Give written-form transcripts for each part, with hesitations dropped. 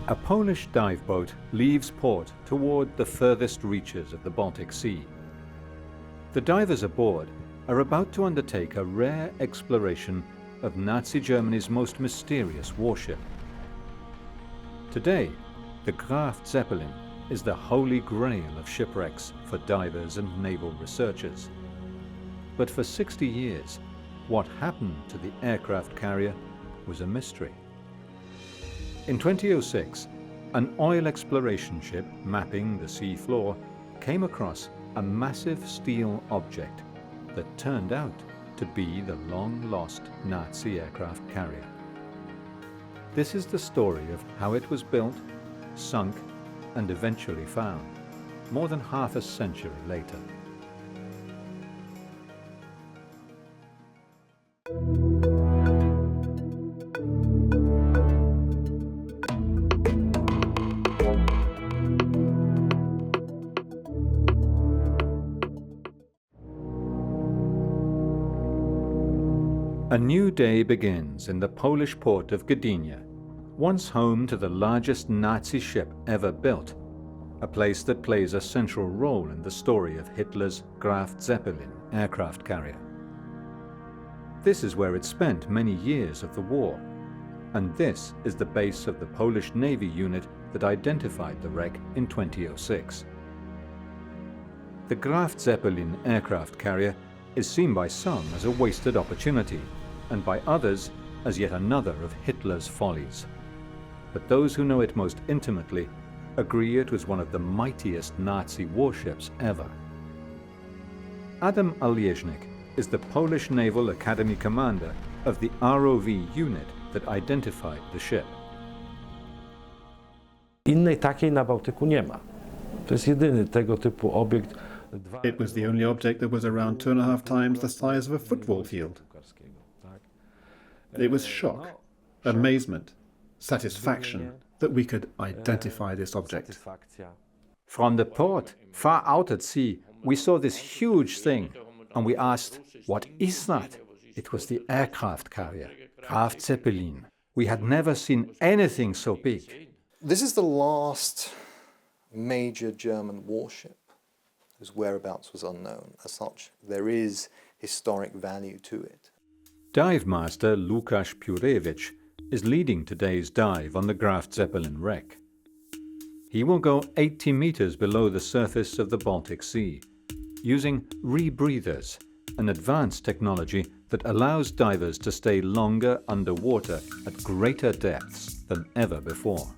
A Polish dive boat leaves port toward the furthest reaches of the Baltic Sea. The divers aboard are about to undertake a rare exploration of Nazi Germany's most mysterious warship. Today, the Graf Zeppelin is the holy grail of shipwrecks for divers and naval researchers. But for 60 years, what happened to the aircraft carrier was a mystery. In 2006, an oil exploration ship mapping the sea floor came across a massive steel object that turned out to be the long-lost Nazi aircraft carrier. This is the story of how it was built, sunk, and eventually found, more than half a century later. A new day begins in the Polish port of Gdynia, once home to the largest Nazi ship ever built, a place that plays a central role in the story of Hitler's Graf Zeppelin aircraft carrier. This is where it spent many years of the war, and this is the base of the Polish Navy unit that identified the wreck in 2006. The Graf Zeppelin aircraft carrier is seen by some as a wasted opportunity, and by others as yet another of Hitler's follies. But those who know it most intimately agree it was one of the mightiest Nazi warships ever. Adam Alieżnik is the Polish Naval Academy commander of the ROV unit that identified the ship. Innej takiej na Bałtyku nie ma. To jest jedyny tego typu obiekt. It was the only object that was around 2.5 times the size of a football field. It was shock, amazement, satisfaction that we could identify this object. From the port, far out at sea, we saw this huge thing, and we asked, "What is that?" It was the aircraft carrier, Graf Zeppelin. We had never seen anything so big. This is the last major German warship whose whereabouts was unknown. As such, there is historic value to it. Dive master Łukasz Piórewicz is leading today's dive on the Graf Zeppelin wreck. He will go 80 meters below the surface of the Baltic Sea, using rebreathers, an advanced technology that allows divers to stay longer underwater at greater depths than ever before.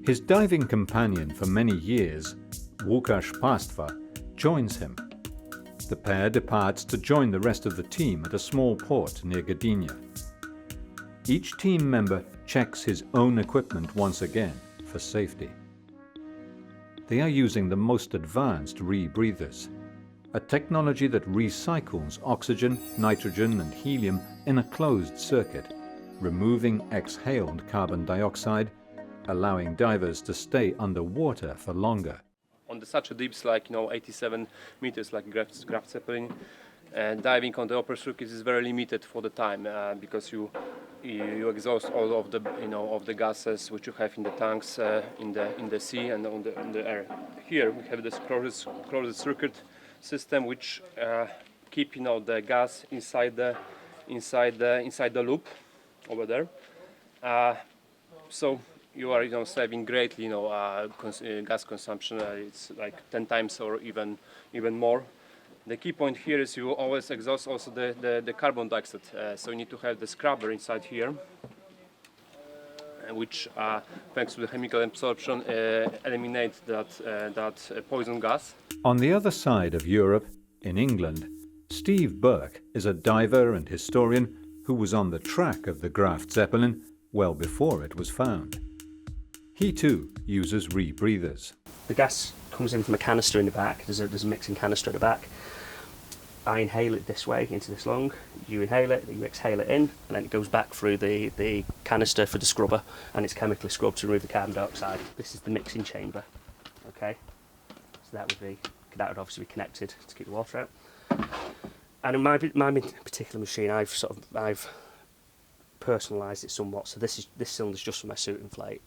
His diving companion for many years, Łukasz Pastwa, joins him. The pair departs to join the rest of the team at a small port near Gdynia. Each team member checks his own equipment once again for safety. They are using the most advanced rebreathers, a technology that recycles oxygen, nitrogen and helium in a closed circuit, removing exhaled carbon dioxide, allowing divers to stay underwater for longer. On such a deeps like 87 meters like Graf Zeppelin, diving on the upper circuit is very limited for the time because you exhaust all of the of the gases which you have in the tanks in the sea and on the air. Here we have this closed circuit system which keep the gas inside the loop over there. So you are saving greatly gas consumption. It's like 10 times or even more. The key point here is you always exhaust also the carbon dioxide. So you need to have the scrubber inside here, which thanks to the chemical absorption eliminate that poison gas. On the other side of Europe, in England, Steve Burke is a diver and historian who was on the track of the Graf Zeppelin well before it was found. He too uses rebreathers. The gas comes in from a canister in the back. There's a mixing canister at the back. I inhale it this way into this lung. You inhale it, you exhale it in, and then it goes back through the canister for the scrubber, and it's chemically scrubbed to remove the carbon dioxide. This is the mixing chamber. Okay, so that would obviously be connected to keep the water out. And in my particular machine, I've personalised it somewhat. So this cylinder's just for my suit inflate.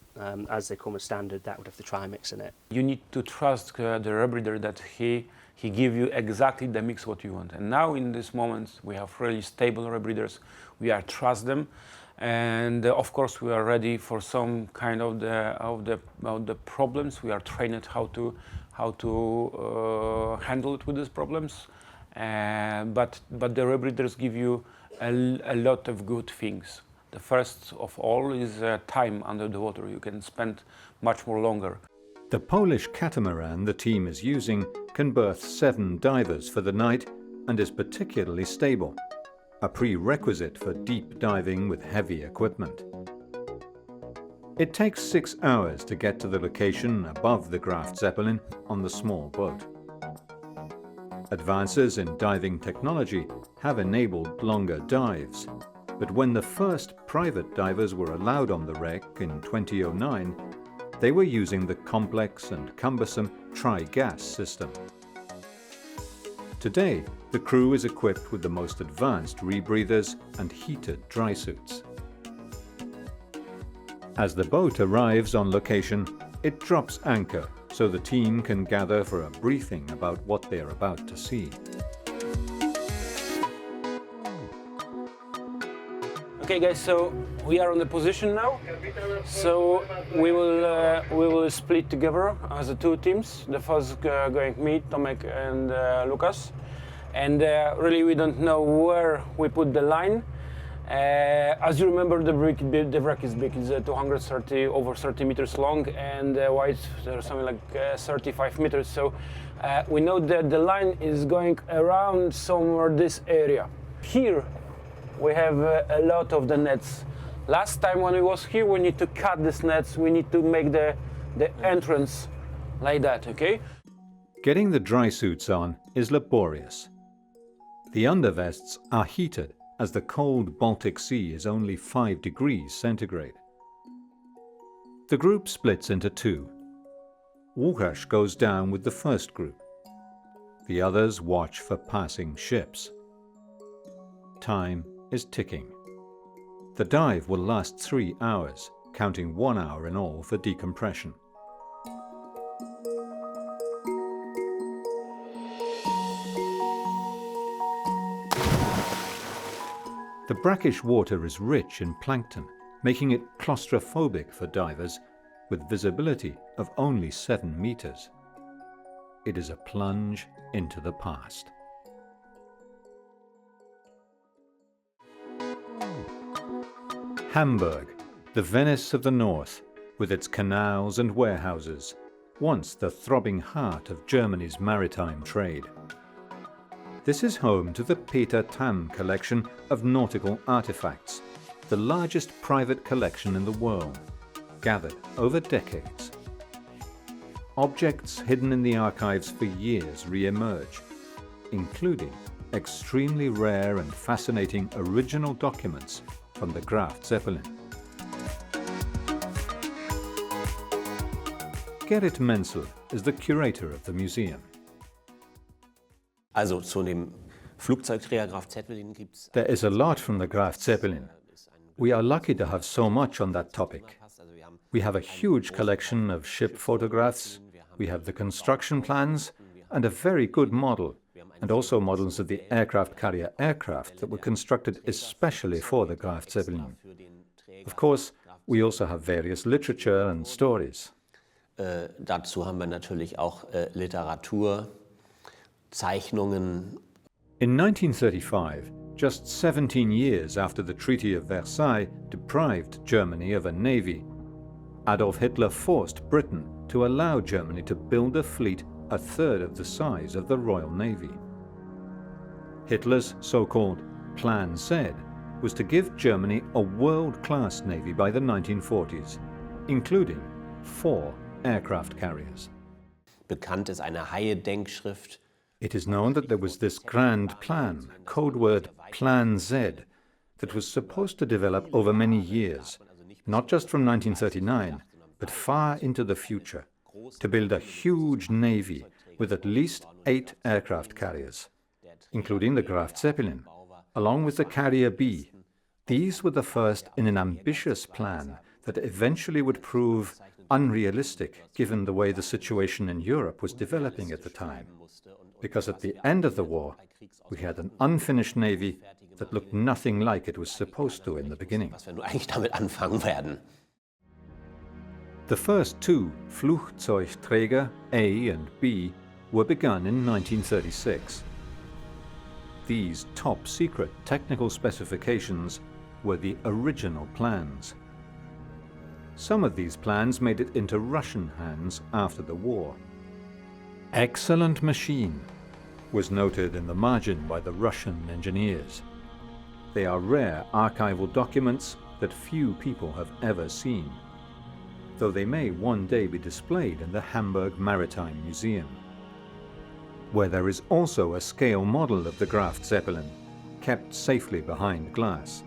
As they come as standard, that would have the trimix in it. You need to trust the rebreather that he give you exactly the mix what you want. And now in this moment we have really stable rebreathers. We are trust them, and of course we are ready for some kind of the problems. We are trained how to handle it with these problems. But the rebreathers give you a lot of good things. The first of all is time under the water. You can spend much more longer. The Polish catamaran the team is using can berth 7 divers for the night and is particularly stable, a prerequisite for deep diving with heavy equipment. It takes 6 hours to get to the location above the Graf Zeppelin on the small boat. Advances in diving technology have enabled longer dives, but when the first private divers were allowed on the wreck in 2009, they were using the complex and cumbersome tri-gas system. Today, the crew is equipped with the most advanced rebreathers and heated dry suits. As the boat arrives on location, it drops anchor so the team can gather for a briefing about what they're about to see. Okay guys, so we are on the position now. So we will split together as the 2 teams. The first going me, Tomek and Lucas. And really we don't know where we put the line. As you remember, the wreck is big. It's over 30 meters long, and wide something like 35 meters. So we know that the line is going around somewhere this area. Here we have a lot of the nets. Last time when we was here, we need to cut these nets. We need to make the entrance like that, okay? Getting the dry suits on is laborious. The undervests are heated as the cold Baltic Sea is only 5 degrees centigrade. The group splits into 2. Łukasz goes down with the first group. The others watch for passing ships. Time is ticking. The dive will last 3 hours, counting 1 hour in all for decompression. The brackish water is rich in plankton, making it claustrophobic for divers with visibility of only 7 meters. It is a plunge into the past. Hamburg, the Venice of the North, with its canals and warehouses, once the throbbing heart of Germany's maritime trade. This is home to the Peter Tam collection of nautical artifacts, the largest private collection in the world, gathered over decades. Objects hidden in the archives for years re-emerge, including extremely rare and fascinating original documents from the Graf Zeppelin. Gerrit Menzel is the curator of the museum. Also zu dem Flugzeugträger Graf Zeppelin gibt's. There is a lot from the Graf Zeppelin. We are lucky to have so much on that topic. We have a huge collection of ship photographs, we have the construction plans, and a very good model, and also models of the aircraft carrier aircraft that were constructed especially for the Graf Zeppelin. Of course, we also have various literature and stories. Dazu haben wir natürlich auch Literatur, Zeichnungen. In 1935, just 17 years after the Treaty of Versailles deprived Germany of a navy, Adolf Hitler forced Britain to allow Germany to build a fleet a third of the size of the Royal Navy. Hitler's so-called Plan Z was to give Germany a world-class navy by the 1940s, including 4 aircraft carriers. Bekannt ist eine Haie-Denkschrift. It is known that there was this grand plan, codeword Plan Z, that was supposed to develop over many years, not just from 1939, but far into the future, to build a huge navy with at least 8 aircraft carriers, including the Graf Zeppelin, along with the Carrier B, These were the first in an ambitious plan that eventually would prove unrealistic given the way the situation in Europe was developing at the time. Because at the end of the war, we had an unfinished navy that looked nothing like it was supposed to in the beginning. Was wir nur eigentlich damit anfangen werden. The first two Flugzeugträger, A and B, were begun in 1936. These top-secret technical specifications were the original plans. Some of these plans made it into Russian hands after the war. "Excellent machine," was noted in the margin by the Russian engineers. They are rare archival documents that few people have ever seen, though they may one day be displayed in the Hamburg Maritime Museum, where there is also a scale model of the Graf Zeppelin, kept safely behind glass.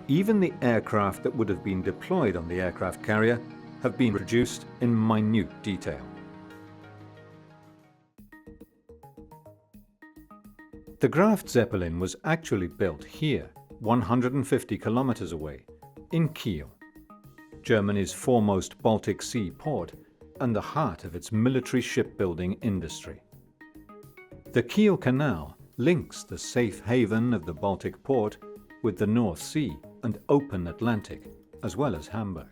Even the aircraft that would have been deployed on the aircraft carrier have been reduced in minute detail. The Graf Zeppelin was actually built here, 150 kilometers away, in Kiel, Germany's foremost Baltic Sea port and the heart of its military shipbuilding industry. The Kiel Canal links the safe haven of the Baltic port with the North Sea and open Atlantic, as well as Hamburg.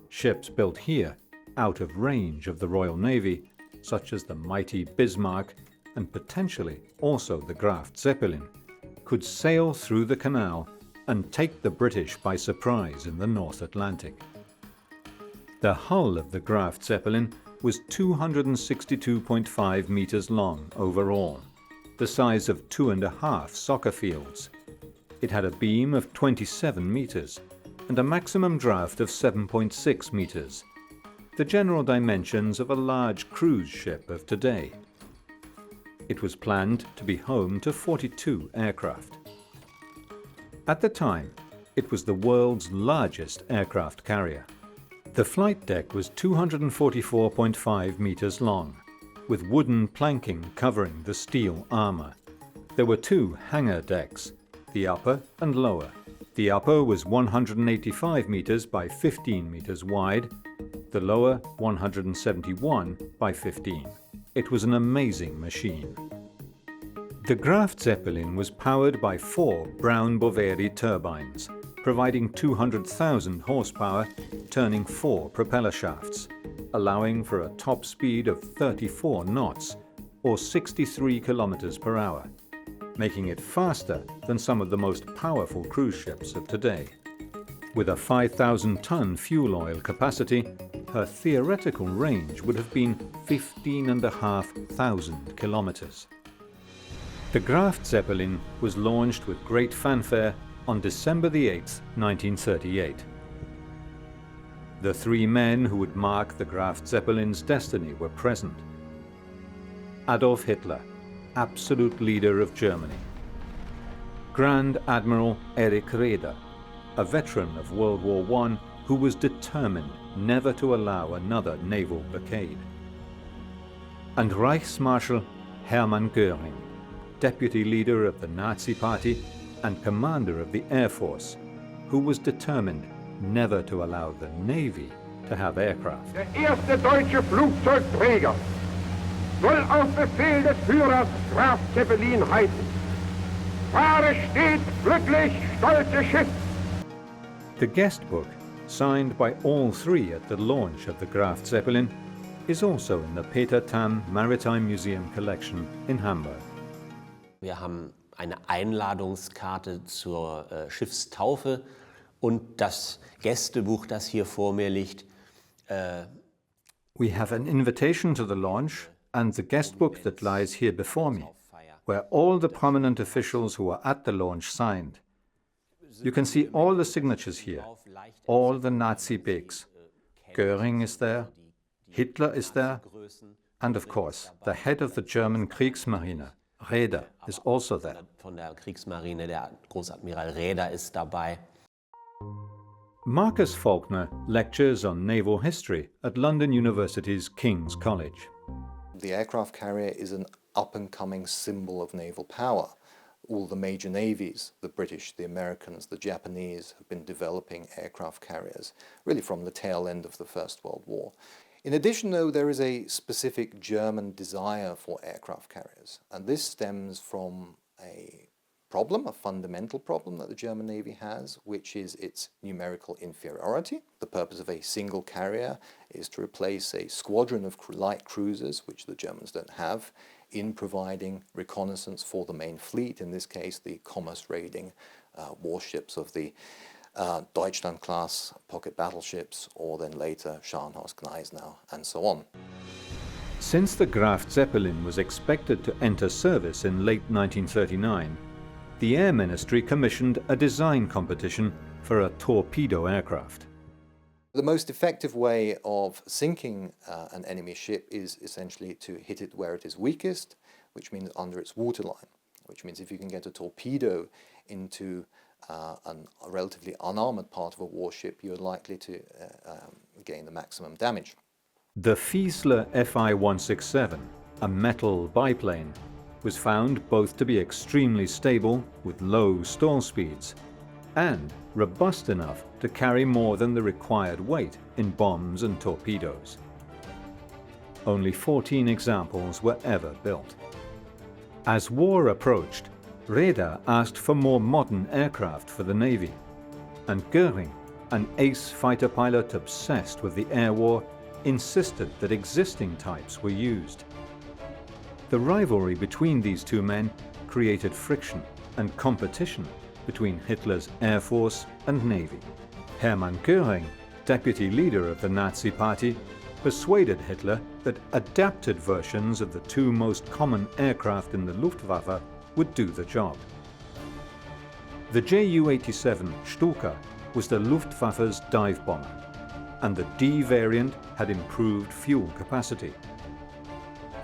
Ships built here, out of range of the Royal Navy, such as the mighty Bismarck and potentially also the Graf Zeppelin, could sail through the canal and take the British by surprise in the North Atlantic. The hull of the Graf Zeppelin was 262.5 meters long overall, the size of 2.5 soccer fields. It had a beam of 27 meters and a maximum draft of 7.6 meters, the general dimensions of a large cruise ship of today. It was planned to be home to 42 aircraft. At the time, it was the world's largest aircraft carrier. The flight deck was 244.5 meters long, with wooden planking covering the steel armor. There were two hangar decks, the upper and lower. The upper was 185 meters by 15 meters wide, the lower 171 by 15. It was an amazing machine. The Graf Zeppelin was powered by 4 Brown-Boveri turbines, providing 200,000 horsepower, turning 4 propeller shafts, allowing for a top speed of 34 knots, or 63 kilometers per hour, making it faster than some of the most powerful cruise ships of today. With a 5,000-ton fuel oil capacity, her theoretical range would have been 15,500 kilometers. The Graf Zeppelin was launched with great fanfare on December the 8th, 1938. The 3 men who would mark the Graf Zeppelin's destiny were present. Adolf Hitler, absolute leader of Germany. Grand Admiral Erich Raeder, a veteran of World War I who was determined never to allow another naval blockade. And Reichsmarschall Hermann Göring, deputy leader of the Nazi Party and commander of the Air Force, who was determined never to allow the Navy to have aircraft. Der erste deutsche Flugzeugträger soll auf Befehl des Führers Graf Zeppelin heißen. Fahre stets glücklich, stolze Schiff. The guest book, signed by all 3 at the launch of the Graf Zeppelin, is also in the Peter Tamm Maritime Museum collection in Hamburg. Wir haben eine Einladungskarte zur Schiffstaufe und das Gästebuch, das hier vor mir liegt. We have an invitation to the launch and the guest book that lies here before me, where all the prominent officials who were at the launch signed. You can see all the signatures here, all the Nazi bigs. Göring is there, Hitler is there, and of course, the head of the German Kriegsmarine, Raeder, is also there. Von der Kriegsmarine, der Großadmiral Raeder ist dabei. Marcus Faulkner lectures on naval history at London University's King's College. The aircraft carrier is an up-and-coming symbol of naval power. All the major navies, the British, the Americans, the Japanese, have been developing aircraft carriers, really from the tail end of the First World War. In addition, though, there is a specific German desire for aircraft carriers, and this stems from a fundamental problem that the German Navy has, which is its numerical inferiority. The purpose of a single carrier is to replace a squadron of light cruisers, which the Germans don't have, in providing reconnaissance for the main fleet, in this case the commerce-raiding warships of the Deutschland-class pocket battleships, or then later Scharnhorst, Gneisenau, and so on. Since the Graf Zeppelin was expected to enter service in late 1939, the Air Ministry commissioned a design competition for a torpedo aircraft. The most effective way of sinking an enemy ship is essentially to hit it where it is weakest, which means under its waterline, which means if you can get a torpedo into a relatively unarmored part of a warship, you're likely to gain the maximum damage. The Fiesler Fi-167, a metal biplane, was found both to be extremely stable with low stall speeds and robust enough to carry more than the required weight in bombs and torpedoes. Only 14 examples were ever built. As war approached, Raeder asked for more modern aircraft for the Navy, and Göring, an ace fighter pilot obsessed with the air war, insisted that existing types were used. The rivalry between these two men created friction and competition between Hitler's Air Force and Navy. Hermann Göring, deputy leader of the Nazi Party, persuaded Hitler that adapted versions of the two most common aircraft in the Luftwaffe would do the job. The Ju-87 Stuka was the Luftwaffe's dive bomber, and the D variant had improved fuel capacity.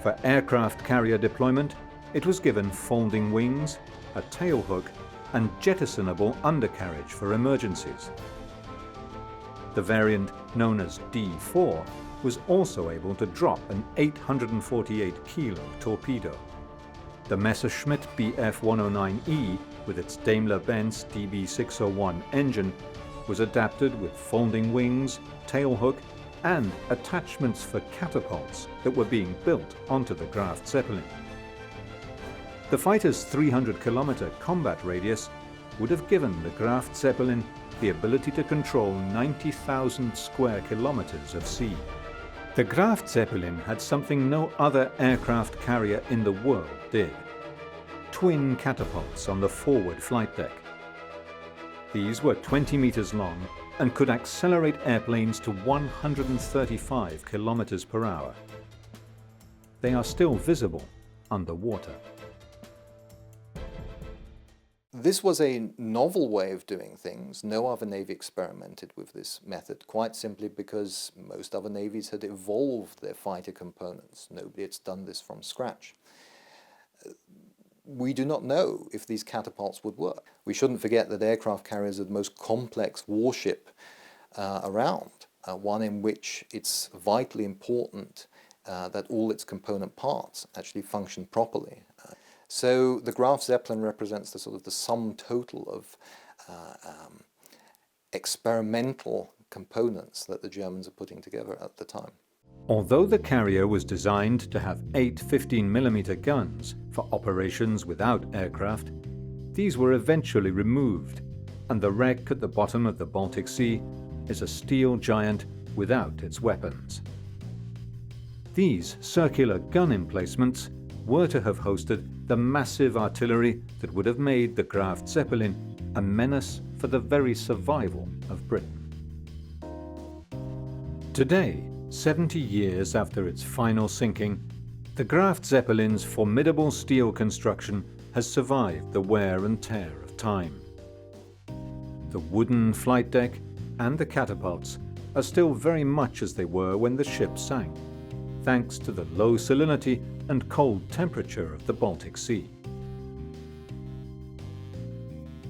For aircraft carrier deployment, it was given folding wings, a tailhook, and jettisonable undercarriage for emergencies. The variant known as D4 was also able to drop an 848-kilo torpedo. The Messerschmitt Bf-109E, with its Daimler-Benz DB601 engine, was adapted with folding wings, tailhook, and attachments for catapults that were being built onto the Graf Zeppelin. The fighter's 300-kilometer combat radius would have given the Graf Zeppelin the ability to control 90,000 square kilometers of sea. The Graf Zeppelin had something no other aircraft carrier in the world did: twin catapults on the forward flight deck. These were 20 meters long and could accelerate airplanes to 135 kilometers per hour. They are still visible underwater. This was a novel way of doing things. No other navy experimented with this method, quite simply because most other navies had evolved their fighter components. Nobody had done this from scratch. We do not know if these catapults would work. We shouldn't forget that aircraft carriers are the most complex warship around, one in which it's vitally important that all its component parts actually function properly. So the Graf Zeppelin represents the sort of the sum total of experimental components that the Germans are putting together at the time. Although the carrier was designed to have 8 15mm guns for operations without aircraft, these were eventually removed, and the wreck at the bottom of the Baltic Sea is a steel giant without its weapons. These circular gun emplacements were to have hosted the massive artillery that would have made the Graf Zeppelin a menace for the very survival of Britain. Today, 70 years after its final sinking, the Graf Zeppelin's formidable steel construction has survived the wear and tear of time. The wooden flight deck and the catapults are still very much as they were when the ship sank, thanks to the low salinity and cold temperature of the Baltic Sea.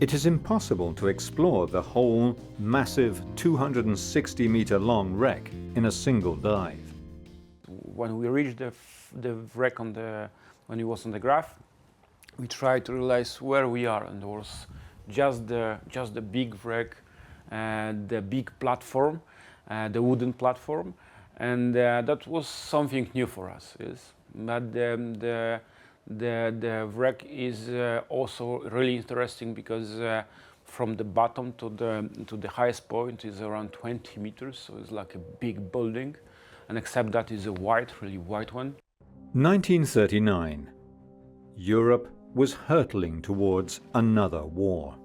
It is impossible to explore the whole massive 260-meter-long wreck in a single dive. When we reached the wreck on the when he was on the Graf, we tried to realize where we are, and there was just the big wreck, the big platform, the wooden platform, and that was something new for us. Yes, but the wreck is also really interesting because from the bottom to the highest point is around 20 meters, so it's like a big building, and except that is a really white one. 1939. Europe was hurtling towards another war.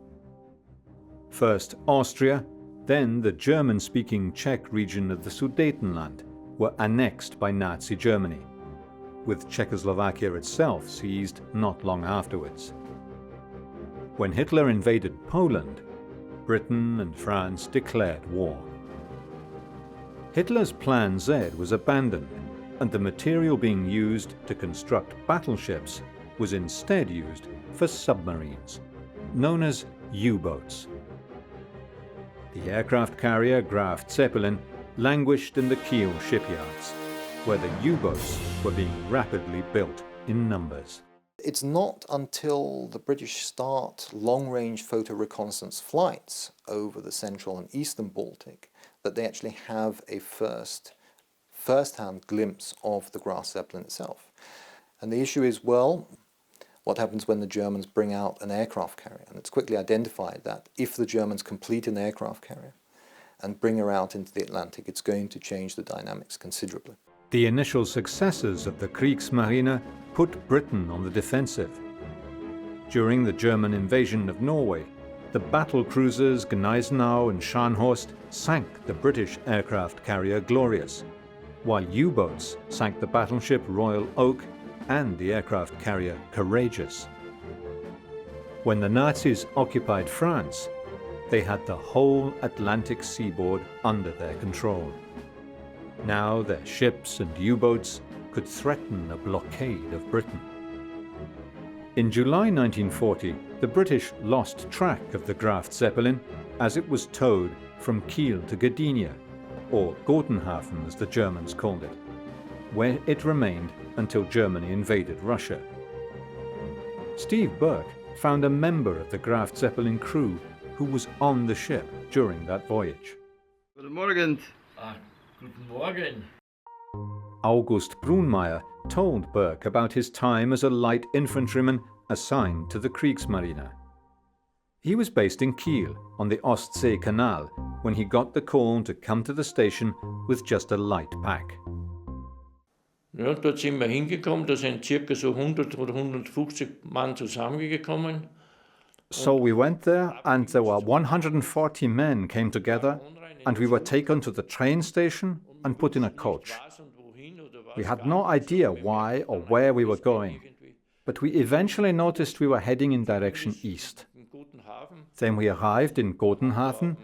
First Austria, then the German-speaking Czech region of the Sudetenland were annexed by Nazi Germany, with Czechoslovakia itself seized not long afterwards. When Hitler invaded Poland, Britain and France declared war. Hitler's Plan Z was abandoned, and the material being used to construct battleships was instead used for submarines, known as U-boats. The aircraft carrier Graf Zeppelin languished in the Kiel shipyards, where the U-boats were being rapidly built in numbers. It's not until the British start long-range photo reconnaissance flights over the central and eastern Baltic that they actually have a first-hand glimpse of the Graf Zeppelin itself. And the issue is, well, what happens when the Germans bring out an aircraft carrier? And it's quickly identified that if the Germans complete an aircraft carrier and bring her out into the Atlantic, it's going to change the dynamics considerably. The initial successes of the Kriegsmarine put Britain on the defensive. During the German invasion of Norway, the battle cruisers Gneisenau and Scharnhorst sank the British aircraft carrier Glorious, while U-boats sank the battleship Royal Oak and the aircraft carrier Courageous. When the Nazis occupied France, they had the whole Atlantic seaboard under their control. Now their ships and U-boats could threaten a blockade of Britain. In July 1940, the British lost track of the Graf Zeppelin as it was towed from Kiel to Gdynia, or Gotenhafen as the Germans called it, where it remained until Germany invaded Russia. Steve Burke found a member of the Graf Zeppelin crew who was on the ship during that voyage. Guten Morgen. Guten Morgen. August Brunmeier told Burke about his time as a light infantryman assigned to the Kriegsmarine. He was based in Kiel on the Ostsee Canal when he got the call to come to the station with just a light pack. Ja, dort sind wir hingekommen, da sind circa so 100 oder 150 Mann zusammengekommen. So we went there, and there were 140 men came together, and we were taken to the train station and put in a coach. We had no idea why or where we were going, but we eventually noticed we were heading in direction east. Then we arrived in Gotenhafen,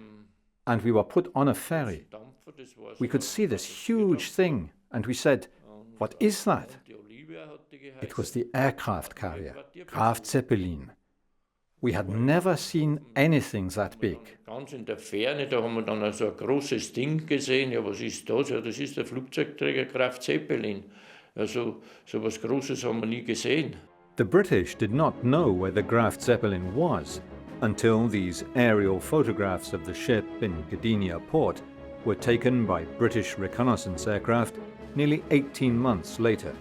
and we were put on a ferry. We could see this huge thing, and we said, "What is that?" It was the aircraft carrier, Graf Zeppelin. We had never seen anything that big. Ganz in der Ferne, da haben wir dann so ein großes Ding gesehen. Ja, was ist das? Ja, das ist der Flugzeugträger Graf Zeppelin. Also, so was Großes haben wir nie gesehen. The British did not know where the Graf Zeppelin was until these aerial photographs of the ship in Gdynia port were taken by British reconnaissance aircraft nearly 18 months later,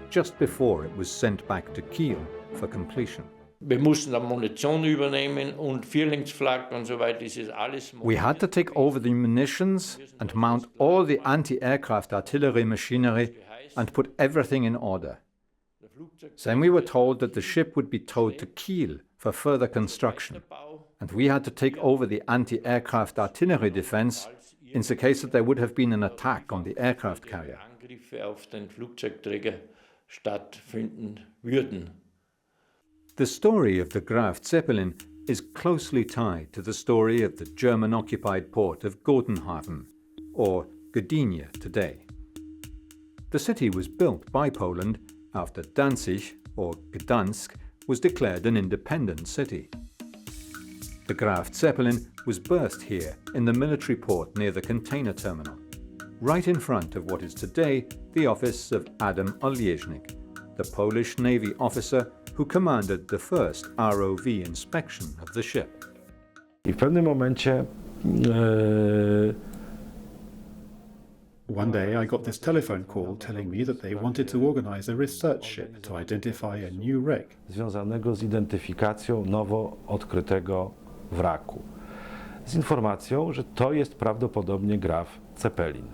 just before it was sent back to Kiel for completion. Wir mussten dann Munition übernehmen und Vierlingsflak und so weiter. Das ist alles. We had to take over the munitions and mount all the anti-aircraft artillery machinery and put everything in order. Then we were told that the ship would be towed to Kiel for further construction, and we had to take over the anti-aircraft artillery defense in the case that there would have been an attack on the aircraft carrier. Angriffe auf den Flugzeugträger stattfinden würden. The story of the Graf Zeppelin is closely tied to the story of the German-occupied port of Gotenhafen, or Gdynia today. The city was built by Poland after Danzig, or Gdansk, was declared an independent city. The Graf Zeppelin was berthed here in the military port near the container terminal, right in front of what is today the office of Adam Olieżnik, the Polish Navy officer who commanded the first ROV inspection of the ship. I w pewnym momencie One day I got this telephone call telling me that they wanted to organize a research ship to identify a new wreck. Związanego z identyfikacją nowo odkrytego wraku. Z informacją, że to jest prawdopodobnie Graf Zeppelin.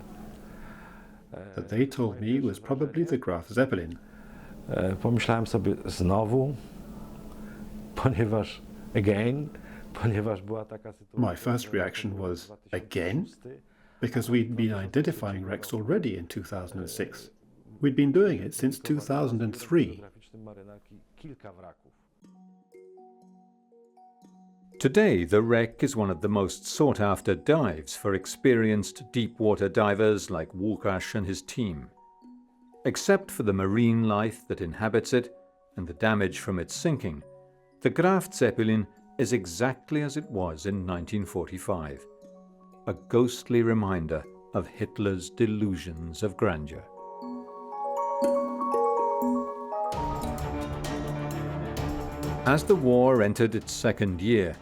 That they told me was probably the Graf Zeppelin. Pomyślałem sobie znowu, ponieważ była taka sytuacja. My first reaction was, again? Because we'd been identifying wrecks already in 2006. We'd been doing it since 2003. Today, the wreck is one of the most sought-after dives for experienced deep-water divers like Łukasz and his team. Except for the marine life that inhabits it and the damage from its sinking, the Graf Zeppelin is exactly as it was in 1945, a ghostly reminder of Hitler's delusions of grandeur. As the war entered its second year,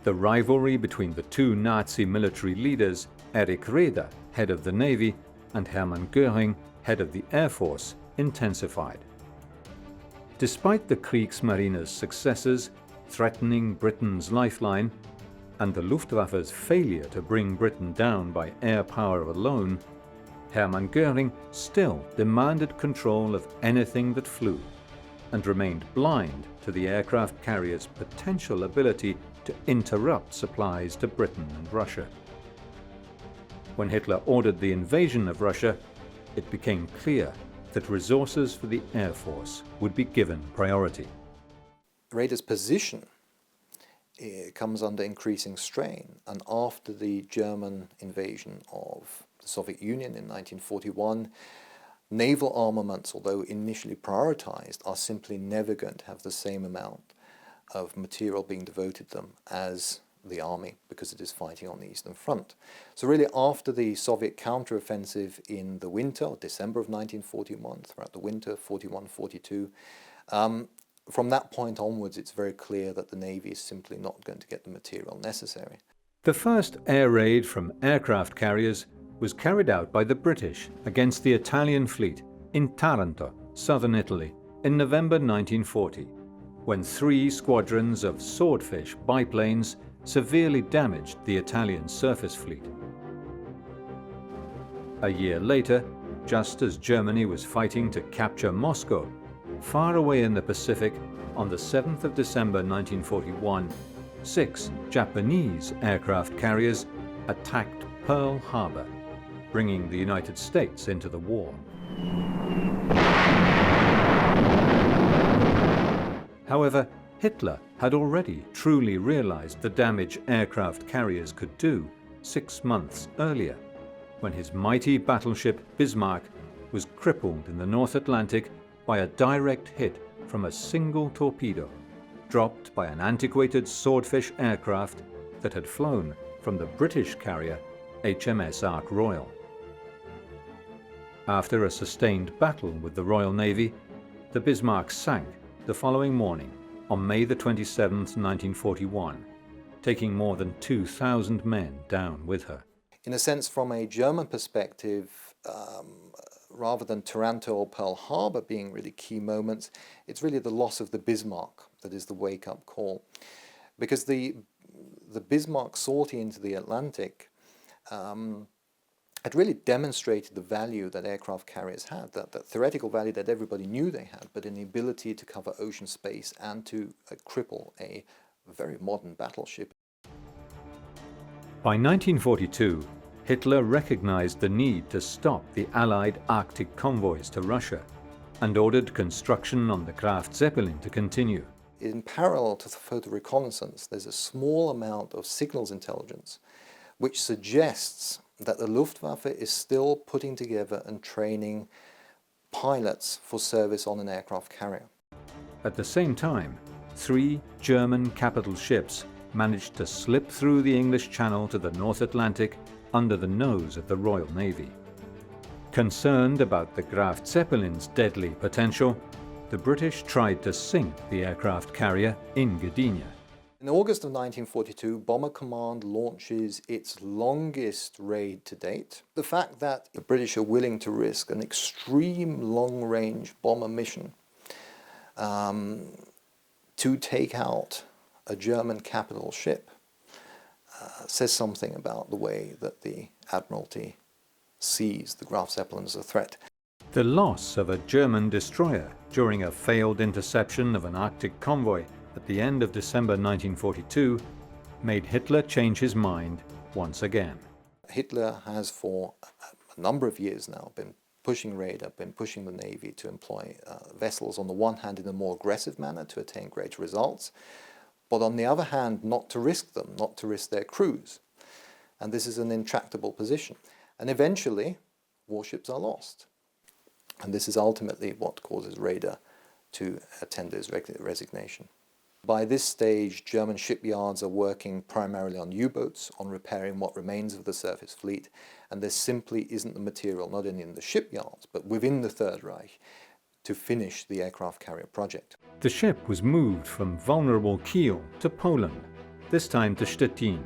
the rivalry between the two Nazi military leaders, Erich Raeder, head of the Navy, and Hermann Göring, head of the Air Force, intensified. Despite the Kriegsmarine's successes, threatening Britain's lifeline, and the Luftwaffe's failure to bring Britain down by air power alone, Hermann Göring still demanded control of anything that flew, and remained blind to the aircraft carrier's potential ability to interrupt supplies to Britain and Russia. When Hitler ordered the invasion of Russia, it became clear that resources for the Air Force would be given priority. Raeder's position comes under increasing strain, and after the German invasion of the Soviet Union in 1941, naval armaments, although initially prioritized, are simply never going to have the same amount of material being devoted to them as the army, because it is fighting on the Eastern Front. So really after the Soviet counteroffensive in the winter, or December of 1941, throughout the winter, 41-42, from that point onwards it's very clear that the Navy is simply not going to get the material necessary. The first air raid from aircraft carriers was carried out by the British against the Italian fleet in Taranto, southern Italy, in November 1940, when 3 squadrons of Swordfish biplanes severely damaged the Italian surface fleet. A year later, just as Germany was fighting to capture Moscow, far away in the Pacific, on the 7th of December 1941, 6 Japanese aircraft carriers attacked Pearl Harbor, bringing the United States into the war. However, Hitler had already truly realized the damage aircraft carriers could do 6 months earlier, when his mighty battleship Bismarck was crippled in the North Atlantic by a direct hit from a single torpedo, dropped by an antiquated Swordfish aircraft that had flown from the British carrier HMS Ark Royal. After a sustained battle with the Royal Navy, the Bismarck sank the following morning on May the 27th, 1941, taking more than 2,000 men down with her. In a sense, from a German perspective, rather than Taranto or Pearl Harbor being really key moments, it's really the loss of the Bismarck that is the wake-up call. Because the Bismarck sortie into the Atlantic had really demonstrated the value that aircraft carriers had, that theoretical value that everybody knew they had, but an ability to cover ocean space and to cripple a very modern battleship. By 1942, Hitler recognized the need to stop the Allied Arctic convoys to Russia and ordered construction on the Graf Zeppelin to continue. In parallel to the photo reconnaissance, there's a small amount of signals intelligence which suggests that the Luftwaffe is still putting together and training pilots for service on an aircraft carrier. At the same time, 3 German capital ships managed to slip through the English Channel to the North Atlantic under the nose of the Royal Navy. Concerned about the Graf Zeppelin's deadly potential, the British tried to sink the aircraft carrier in Gdynia. In August of 1942, Bomber Command launches its longest raid to date. The fact that the British are willing to risk an extreme long-range bomber mission to take out a German capital ship says something about the way that the Admiralty sees the Graf Zeppelin as a threat. The loss of a German destroyer during a failed interception of an Arctic convoy at the end of December 1942 made Hitler change his mind once again. Hitler has for a number of years now been pushing radar, been pushing the Navy to employ vessels on the one hand in a more aggressive manner to attain greater results, but on the other hand not to risk them, not to risk their crews. And this is an intractable position. And eventually warships are lost. And this is ultimately what causes radar to tender his resignation. By this stage, German shipyards are working primarily on U-boats, on repairing what remains of the surface fleet, and there simply isn't the material, not only in the shipyards, but within the Third Reich, to finish the aircraft carrier project. The ship was moved from vulnerable Kiel to Poland, this time to Stettin,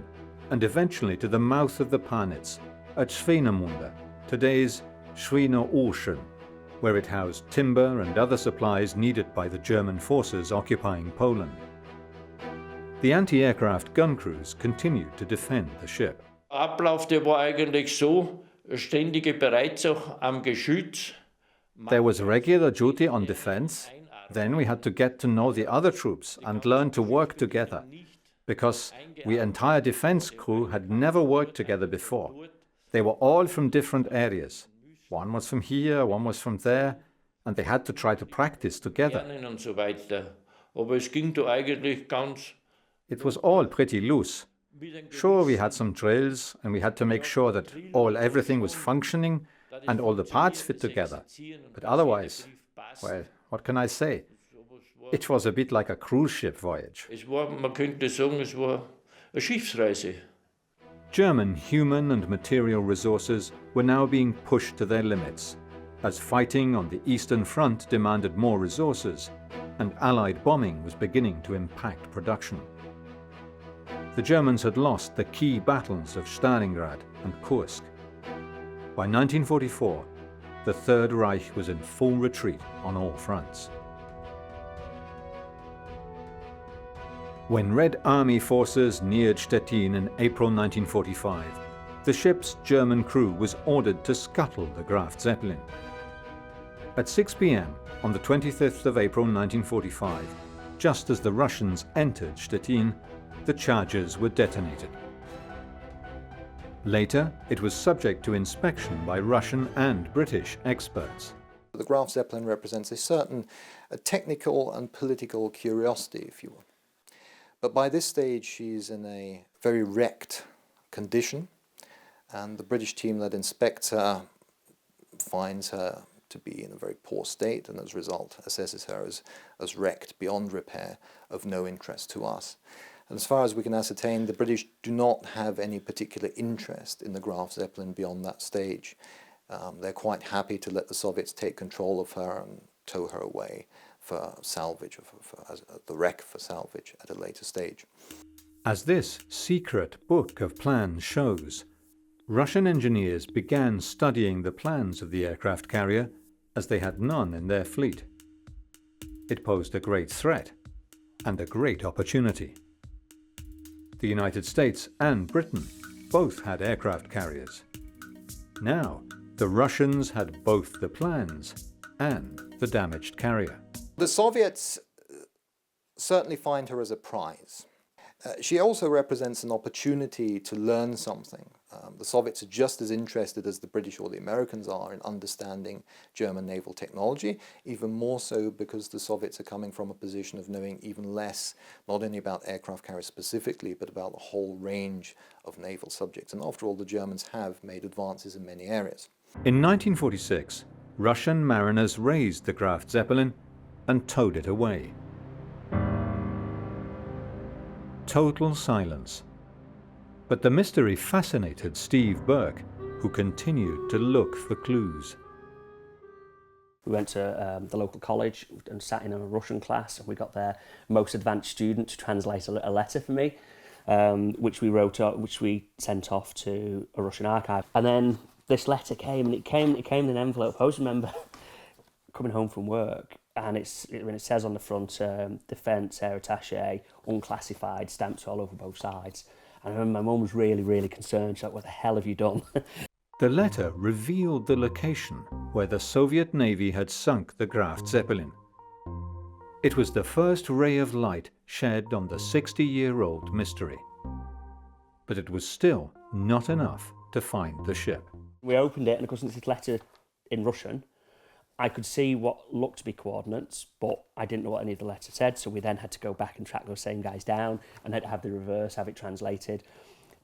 and eventually to the mouth of the Parnitz at Swinemünde, today's Schweine-Oeschen, where it housed timber and other supplies needed by the German forces occupying Poland. The anti-aircraft gun crews continued to defend the ship. Ablauf, der war eigentlich so, ständige Bereitschaft am Geschütz. There was regular duty on defense, then we had to get to know the other troops and learn to work together, because the entire defense crew had never worked together before. They were all from different areas. One was from here, one was from there, and they had to try to practice together. Und so weiter. Aber es ging da eigentlich ganz. It was all pretty loose. Sure, we had some drills, and we had to make sure that everything was functioning and all the parts fit together. But otherwise, well, what can I say? It was a bit like a cruise ship voyage. Es war, man könnte sagen, es war eine Schiffsreise. German human and material resources were now being pushed to their limits, as fighting on the Eastern Front demanded more resources, and Allied bombing was beginning to impact production. The Germans had lost the key battles of Stalingrad and Kursk. By 1944, the Third Reich was in full retreat on all fronts. When Red Army forces neared Stettin in April 1945, the ship's German crew was ordered to scuttle the Graf Zeppelin. At 6 p.m. on the 25th of April 1945, just as the Russians entered Stettin, the charges were detonated. Later, it was subject to inspection by Russian and British experts. The Graf Zeppelin represents a certain technical and political curiosity, if you will. But by this stage, she's in a very wrecked condition, and the British team that inspects her finds her to be in a very poor state, and as a result assesses her as wrecked beyond repair, of no interest to us. And as far as we can ascertain, the British do not have any particular interest in the Graf Zeppelin beyond that stage. They're quite happy to let the Soviets take control of her and tow her away for salvage, as the wreck for salvage at a later stage. As this secret book of plans shows, Russian engineers began studying the plans of the aircraft carrier as they had none in their fleet. It posed a great threat and a great opportunity. The United States and Britain both had aircraft carriers. Now, the Russians had both the plans and the damaged carrier. The Soviets certainly find her as a prize. She also represents an opportunity to learn something. The Soviets are just as interested as the British or the Americans are in understanding German naval technology, even more so because the Soviets are coming from a position of knowing even less, not only about aircraft carriers specifically, but about the whole range of naval subjects. And after all, the Germans have made advances in many areas. In 1946, Russian mariners raised the Graf Zeppelin and towed it away. Total silence. But the mystery fascinated Steve Burke, who continued to look for clues. We went to the local college and sat in a Russian class, and we got their most advanced student to translate a letter for me, which we sent off to a Russian archive. And then this letter came, and it came in an envelope. I always remember coming home from work, and it says on the front, Defence Air Attaché, unclassified, stamps all over both sides. And I remember my mum was really, really concerned. She's like, what the hell have you done? The letter revealed the location where the Soviet Navy had sunk the Graf Zeppelin. It was the first ray of light shed on the 60-year-old mystery. But it was still not enough to find the ship. We opened it, and of course, it's a letter in Russian. I could see what looked to be coordinates, but I didn't know what any of the letter said, so we then had to go back and track those same guys down and had to have the reverse, have it translated.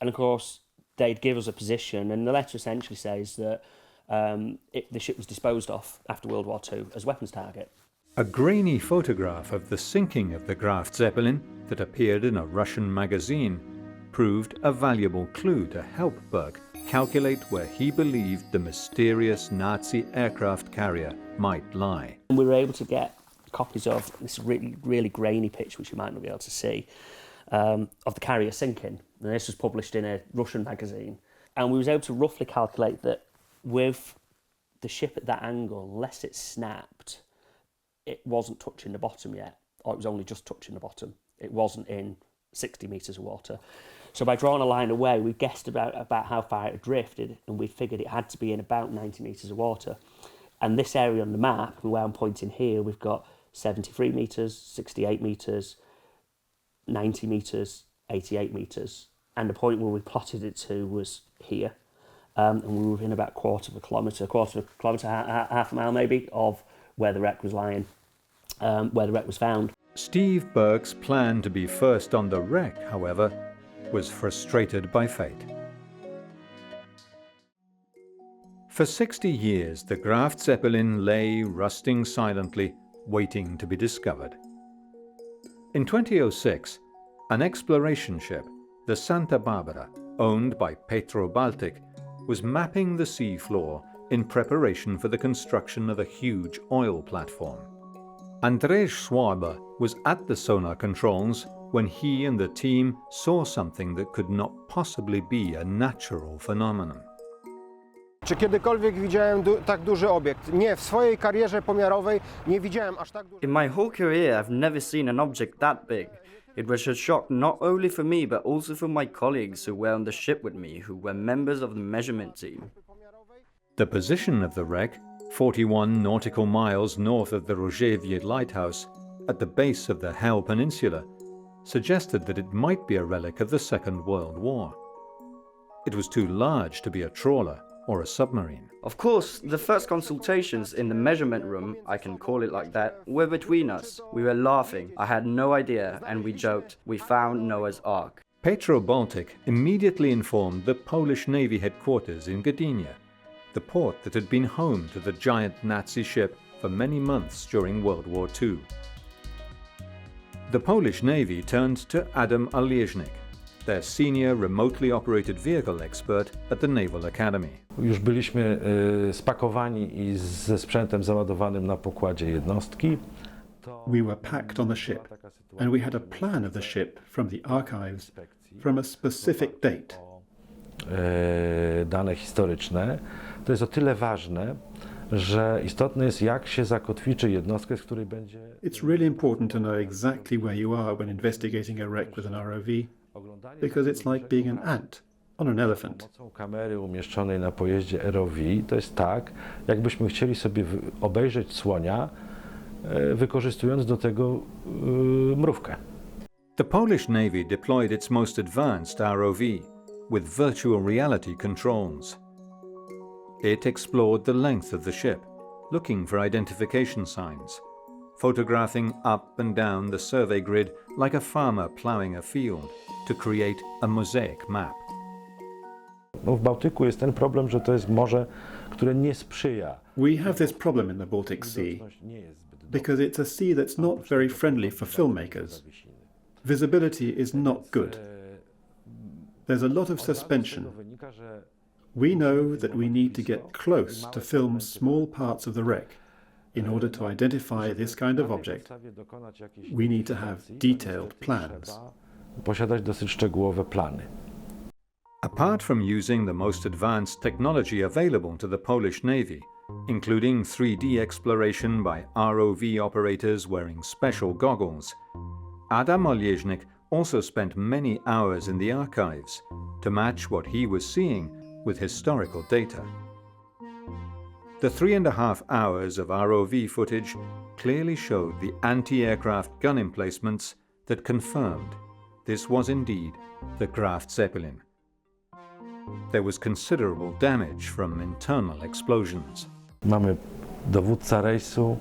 And of course, they'd give us a position, and the letter essentially says that the ship was disposed of after World War II as weapons target. A grainy photograph of the sinking of the Graf Zeppelin that appeared in a Russian magazine proved a valuable clue to help Burke calculate where he believed the mysterious Nazi aircraft carrier might lie. And we were able to get copies of this really, really grainy picture, which you might not be able to see, of the carrier sinking. And this was published in a Russian magazine. And we was able to roughly calculate that with the ship at that angle, unless it snapped, it wasn't touching the bottom yet, or it was only just touching the bottom. It wasn't in 60 metres of water. So by drawing a line away, we guessed about how far it had drifted, and we figured it had to be in about 90 metres of water. And this area on the map, where I'm pointing here, we've got 73 metres, 68 metres, 90 metres, 88 metres. And the point where we plotted it to was here. And we were within about a quarter of a kilometre, half a mile maybe, of where the wreck was lying, where the wreck was found. Steve Burke's plan to be first on the wreck, however, was frustrated by fate. For 60 years, the Graf Zeppelin lay rusting silently, waiting to be discovered. In 2006, an exploration ship, the Santa Barbara, owned by Petro Baltic, was mapping the sea floor in preparation for the construction of a huge oil platform. Andrzej Schwaber was at the sonar controls when he and the team saw something that could not possibly be a natural phenomenon. Czy kiedykolwiek widziałem tak duży obiekt? Nie, w swojej karierze pomiarowej nie widziałem aż tak dużego. In my whole career, I've never seen an object that big. It was a shock not only for me, but also for my colleagues who were on the ship with me, who were members of the measurement team. The position of the wreck, 41 nautical miles north of the WWII lighthouse, at the base of the Hel Peninsula, suggested that it might be a relic of the Second World War. It was too large to be a trawler or a submarine. Of course, the first consultations in the measurement room, I can call it like that, were between us. We were laughing, I had no idea, and we joked, we found Noah's Ark. Petro Baltic immediately informed the Polish Navy headquarters in Gdynia, the port that had been home to the giant Nazi ship for many months during World War II. The Polish Navy turned to Adam Alieżnik, their senior remotely operated vehicle expert at the Naval Academy. Już byliśmy spakowani i ze sprzętem załadowanym na pokładzie jednostki. We were packed on the ship, and we had a plan of the ship from the archives from a specific date. Dane historyczne. To jest o tyle ważne, że istotne jest, jak się zakotwiczy jednostkę, z której będzie... It's really important to know exactly where you are when investigating a wreck with an ROV, because it's like being an ant on an elephant. Pomocą kamery umieszczonej na pojeździe ROV to jest tak, jakbyśmy chcieli sobie obejrzeć słonia, wykorzystując do tego mrówkę. The Polish Navy deployed its most advanced ROV with virtual reality controls. It explored the length of the ship, looking for identification signs, photographing up and down the survey grid like a farmer ploughing a field to create a mosaic map. No, w Bałtyku jest ten problem, że to jest morze, które nie sprzyja. We have this problem in the Baltic Sea because it's a sea that's not very friendly for filmmakers. Visibility is not good. There's a lot of suspension. We know that we need to get close to film small parts of the wreck, in order to identify this kind of object, we need to have detailed plans. Posiadać dosyć szczegółowe plany. Apart from using the most advanced technology available to the Polish Navy, including 3D exploration by ROV operators wearing special goggles, Adam Olieżnik also spent many hours in the archives to match what he was seeing with historical data. The 3.5 hours of ROV footage clearly showed the anti-aircraft gun emplacements that confirmed this was indeed the Graf Zeppelin. There was considerable damage from internal explosions. Mamy dowódca rejsu,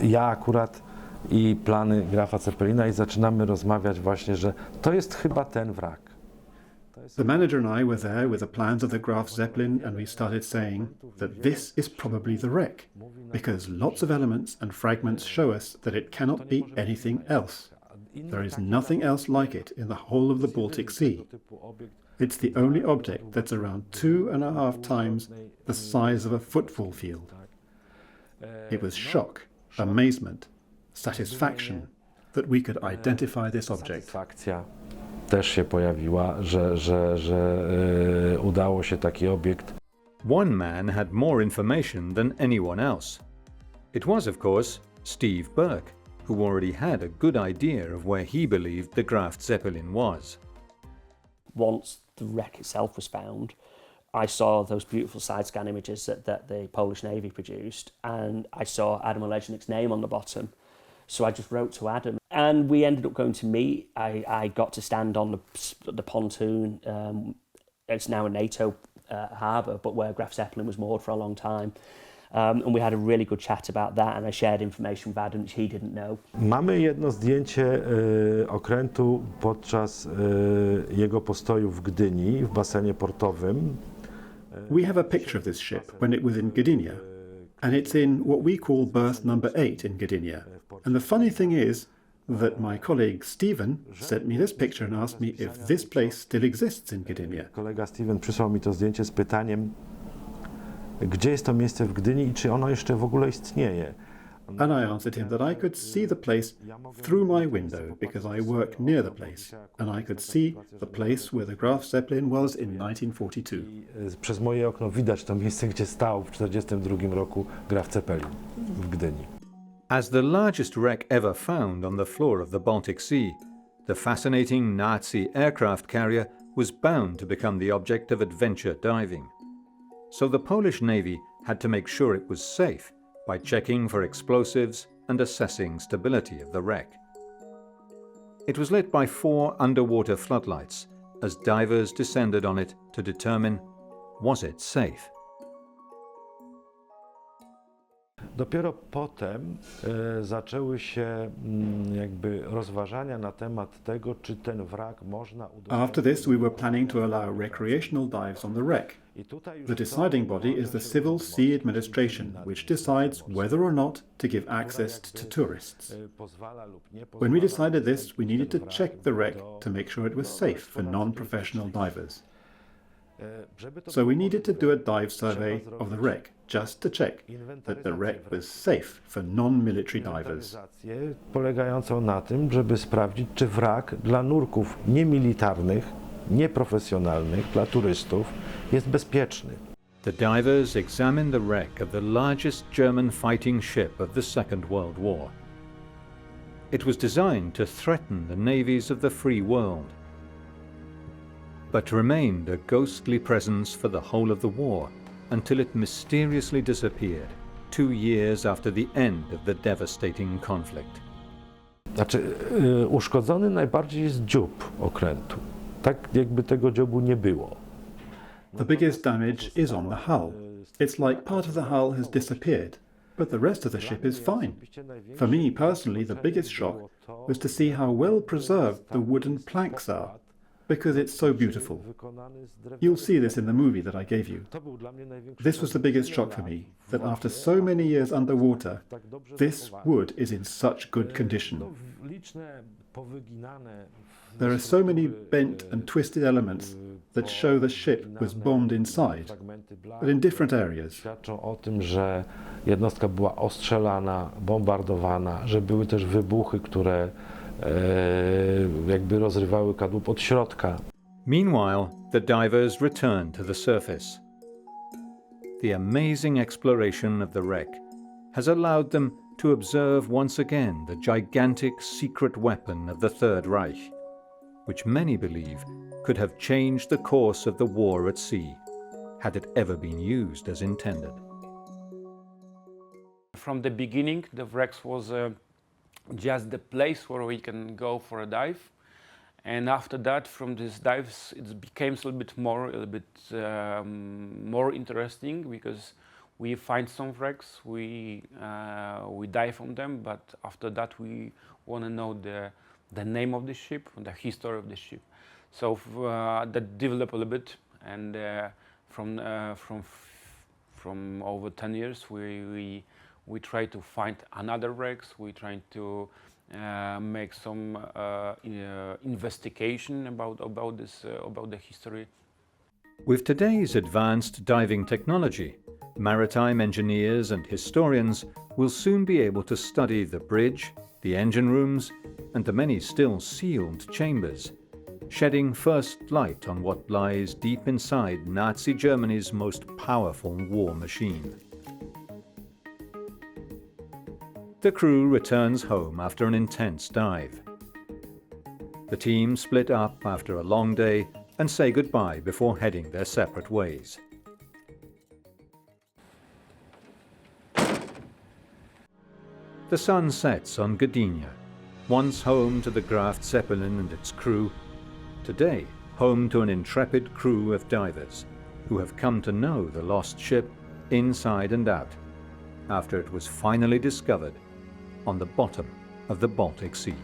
ja akurat i plany Grafa Zeppelina i zaczynamy rozmawiać właśnie, że to jest chyba ten wrak. The manager and I were there with the plans of the Graf Zeppelin, and we started saying that this is probably the wreck, because lots of elements and fragments show us that it cannot be anything else. There is nothing else like it in the whole of the Baltic Sea. It's the only object that's around 2.5 times the size of a football field. It was shock, amazement, satisfaction that we could identify this object. Satysfakcja też się pojawiła, że udało się taki obiekt. One man had more information than anyone else. It was, of course, Steve Burke, who already had a good idea of where he believed the Graf Zeppelin was. Once the wreck itself was found, I saw those beautiful side scan images that the Polish Navy produced, and I saw Adam Olieżnik's name on the bottom. So I just wrote to Adam, and we ended up going to meet. I got to stand on the pontoon. It's now a NATO harbour, but where Graf Zeppelin was moored for a long time. And we had a really good chat about that, and I shared information with Adam which he didn't know. Mamy jedno zdjęcie okrętu podczas jego postoju w Gdyni, w basenie portowym. We have a picture of this ship when it was in Gdynia, and it's in what we call berth number 8 in Gdynia. And the funny thing is that my colleague Stephen sent me this picture and asked me if this place still exists in Gdynia. Kolega Steven przysłał mi to zdjęcie z pytaniem, gdzie jest to miejsce w Gdyni i czy ono jeszcze w ogóle istnieje. And I answered him that I could see the place through my window because I work near the place, and I could see the place where the Graf Zeppelin was in 1942. Przez moje okno widać to miejsce, gdzie stał w 1942 roku Graf Zeppelin w Gdyni. As the largest wreck ever found on the floor of the Baltic Sea, the fascinating Nazi aircraft carrier was bound to become the object of adventure diving. So the Polish Navy had to make sure it was safe by checking for explosives and assessing stability of the wreck. It was lit by 4 underwater floodlights as divers descended on it to determine, was it safe? Dopiero potem zaczęły się jakby rozważania na temat tego, czy ten wrak można udostępnić. After this, we were planning to allow recreational dives on the wreck. The deciding body is the Civil Sea Administration, which decides whether or not to give access to tourists. When we decided this, we needed to check the wreck to make sure it was safe for non-professional divers. So we needed to do a dive survey of the wreck, just to check that the wreck was safe for non-military divers. Polegającą na tym, żeby sprawdzić, czy wrak dla nurków niemilitarnych, nieprofesjonalnych, dla turystów jest bezpieczny. The divers examined the wreck of the largest German fighting ship of the Second World War. It was designed to threaten the navies of the free world, but remained a ghostly presence for the whole of the war until it mysteriously disappeared 2 years after the end of the devastating conflict. Znaczy, uszkodzony najbardziej jest dziób okrętu. Tak jakby tego dziobu nie było. The biggest damage is on the hull. It's like part of the hull has disappeared, but the rest of the ship is fine. For me personally, the biggest shock was to see how well preserved the wooden planks are, because it's so beautiful. You'll see this in the movie that I gave you. This was the biggest shock for me, that after so many years underwater, this wood is in such good condition. There are so many bent and twisted elements that show the ship was bombed inside, but in different areas. Świadczą o tym, że jednostka była ostrzelana, bombardowana, że były też wybuchy, które jakby rozrywały kadłub od środka. Meanwhile, the divers return to the surface. The amazing exploration of the wreck has allowed them to observe once again the gigantic secret weapon of the Third Reich, which many believe could have changed the course of the war at sea, had it ever been used as intended. From the beginning, the wrecks was just the place where we can go for a dive. And after that, from these dives, it became a little bit more interesting, because we find some wrecks, we dive on them, but after that we want to know the name of the ship, the history of the ship. So that developed a little bit, and from over 10 years, we try to find another wrecks. We try to make some investigation about the history. With today's advanced diving technology, maritime engineers and historians will soon be able to study the bridge, the engine rooms, and the many still sealed chambers, shedding first light on what lies deep inside Nazi Germany's most powerful war machine. The crew returns home after an intense dive. The team split up after a long day and say goodbye before heading their separate ways. The sun sets on Gdynia, once home to the Graf Zeppelin and its crew, today home to an intrepid crew of divers who have come to know the lost ship inside and out after it was finally discovered on the bottom of the Baltic Sea.